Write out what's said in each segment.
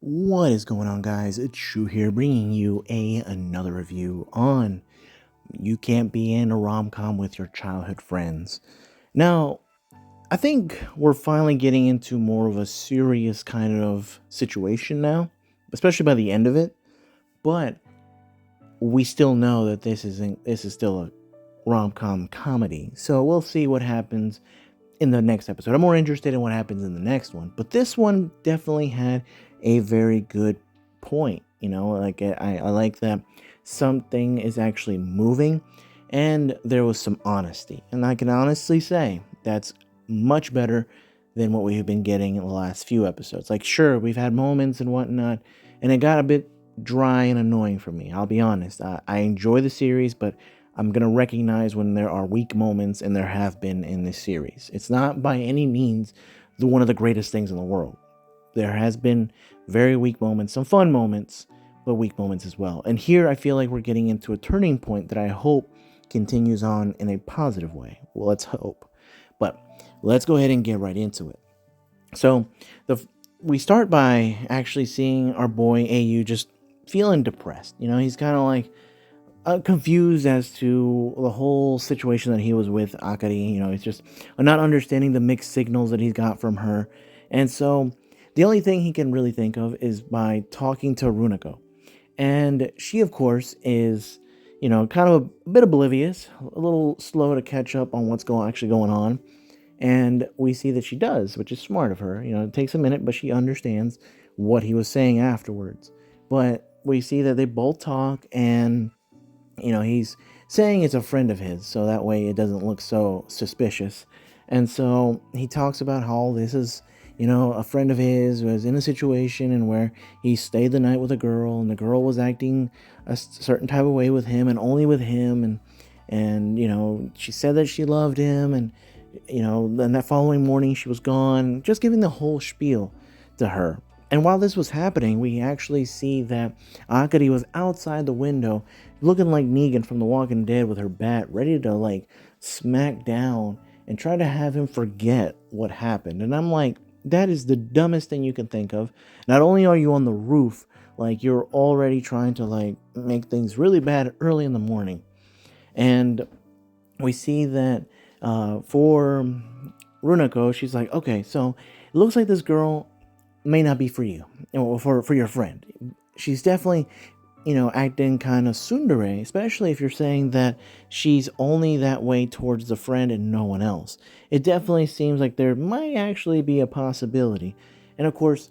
What is going on, guys? It's Shu here, bringing you another review on You Can't Be in a Rom-Com with Your Childhood Friends. Now, I think we're finally getting into more of a serious kind of situation now, especially by the end of it. But we still know that this is still a rom-com comedy, so we'll see what happens in the next episode. I'm more interested in what happens in the next one, but this one definitely had a very good point. Like I like that something is actually moving, and there was some honesty, and I can honestly say that's much better than what we have been getting in the last few episodes. Like, sure, we've had moments and whatnot, and it got a bit dry and annoying for me. I'll be honest. I enjoy the series, but I'm going to recognize when there are weak moments, and there have been in this series. It's not by any means one of the greatest things in the world. There has been very weak moments, some fun moments, but weak moments as well. And here I feel like we're getting into a turning point that I hope continues on in a positive way. Well, let's hope. But let's go ahead and get right into it. So we start by actually seeing our boy AU just feeling depressed. He's kind of like confused as to the whole situation that he was with Akari. He's just not understanding the mixed signals that he's got from her. And so the only thing he can really think of is by talking to Runako. And she, of course, is, kind of a bit oblivious, a little slow to catch up on what's actually going on. And we see that she does, which is smart of her. It takes a minute, but she understands what he was saying afterwards. But we see that they both talk, and he's saying it's a friend of his, so that way it doesn't look so suspicious. And so he talks about how this is, a friend of his was in a situation and where he stayed the night with a girl, and the girl was acting a certain type of way with him and only with him, and she said that she loved him, and then that following morning she was gone, just giving the whole spiel to her. And while this was happening, we actually see that Akari was outside the window, looking like Negan from The Walking Dead with her bat, ready to like smack down and try to have him forget what happened. And I'm like, that is the dumbest thing you can think of. Not only are you on the roof, like you're already trying to like make things really bad early in the morning. And we see that for Runako, she's like, okay, so it looks like this girl may not be for you, or for your friend. She's definitely, acting kind of tsundere, especially if you're saying that she's only that way towards the friend and no one else. It definitely seems like there might actually be a possibility. And of course,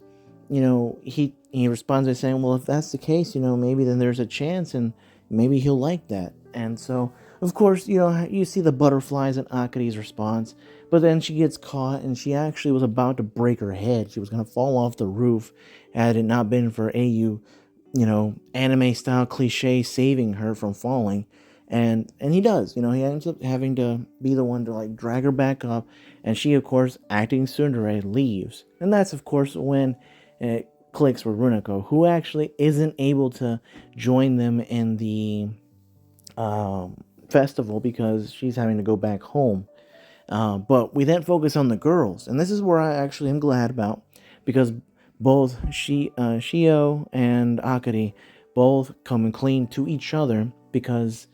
he responds by saying, well, if that's the case, maybe then there's a chance, and maybe he'll like that. And so, of course, you see the butterflies in Akari's response, but then she gets caught, and she actually was about to break her head. She was going to fall off the roof had it not been for AU, anime style cliche saving her from falling. And he does, he ends up having to be the one to like drag her back up, and she, of course, acting tsundere, leaves. And that's, of course, when it clicks for Runako, who actually isn't able to join them in the festival because she's having to go back home. But we then focus on the girls, and this is where I actually am glad about, because both Shio and Akari both come clean to each other, because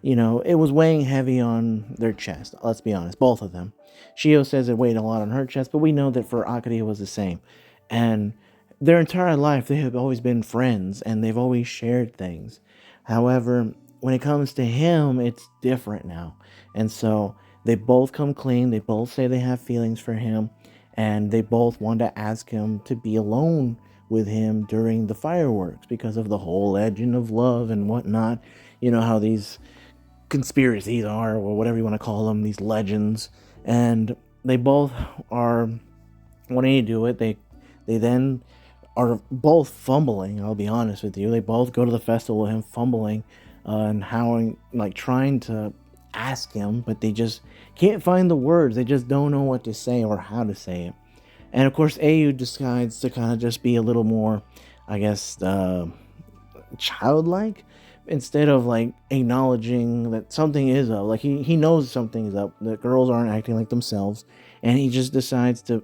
it was weighing heavy on their chest. Let's be honest, both of them. Shio says it weighed a lot on her chest, but we know that for Akari it was the same. And their entire life they have always been friends, and they've always shared things. However, when it comes to him, it's different now. And so they both come clean. They both say they have feelings for him, and they both want to ask him to be alone with him during the fireworks because of the whole legend of love and whatnot. You know how these conspiracies are, or whatever you want to call them, these legends. And they both are wanting to do it. They then are both fumbling. I'll be honest with you. They both go to the festival with him fumbling, and howling, like trying to ask him, but they just can't find the words. They just don't know what to say or how to say it. And of course, AU decides to kind of just be a little more, I guess, childlike, instead of like acknowledging that something is up. Like he knows something is up, that girls aren't acting like themselves, and he just decides to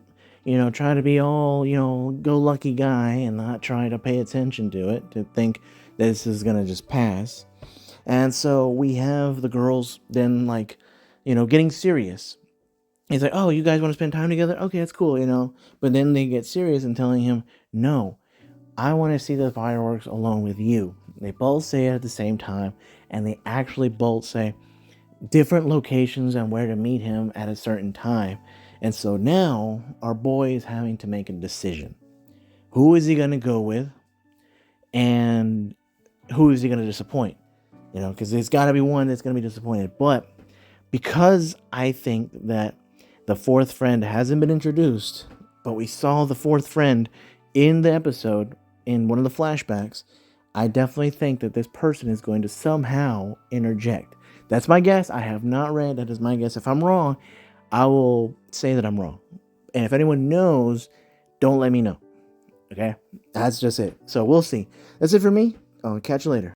try to be all, go lucky guy and not try to pay attention to it, to think this is going to just pass. And so we have the girls then, like, getting serious. He's like, oh, you guys want to spend time together? Okay, that's cool. But then they get serious and telling him, no, I want to see the fireworks alone with you. They both say it at the same time, and they actually both say different locations and where to meet him at a certain time. And so now our boy is having to make a decision. Who is he going to go with? And who is he going to disappoint? Because there's got to be one that's going to be disappointed. But because I think that the fourth friend hasn't been introduced, but we saw the fourth friend in the episode in one of the flashbacks, I definitely think that this person is going to somehow interject. That's my guess. I have not read. That is my guess. If I'm wrong, I will say that I'm wrong. And if anyone knows, don't let me know. Okay? That's just it. So we'll see. That's it for me. I'll catch you later.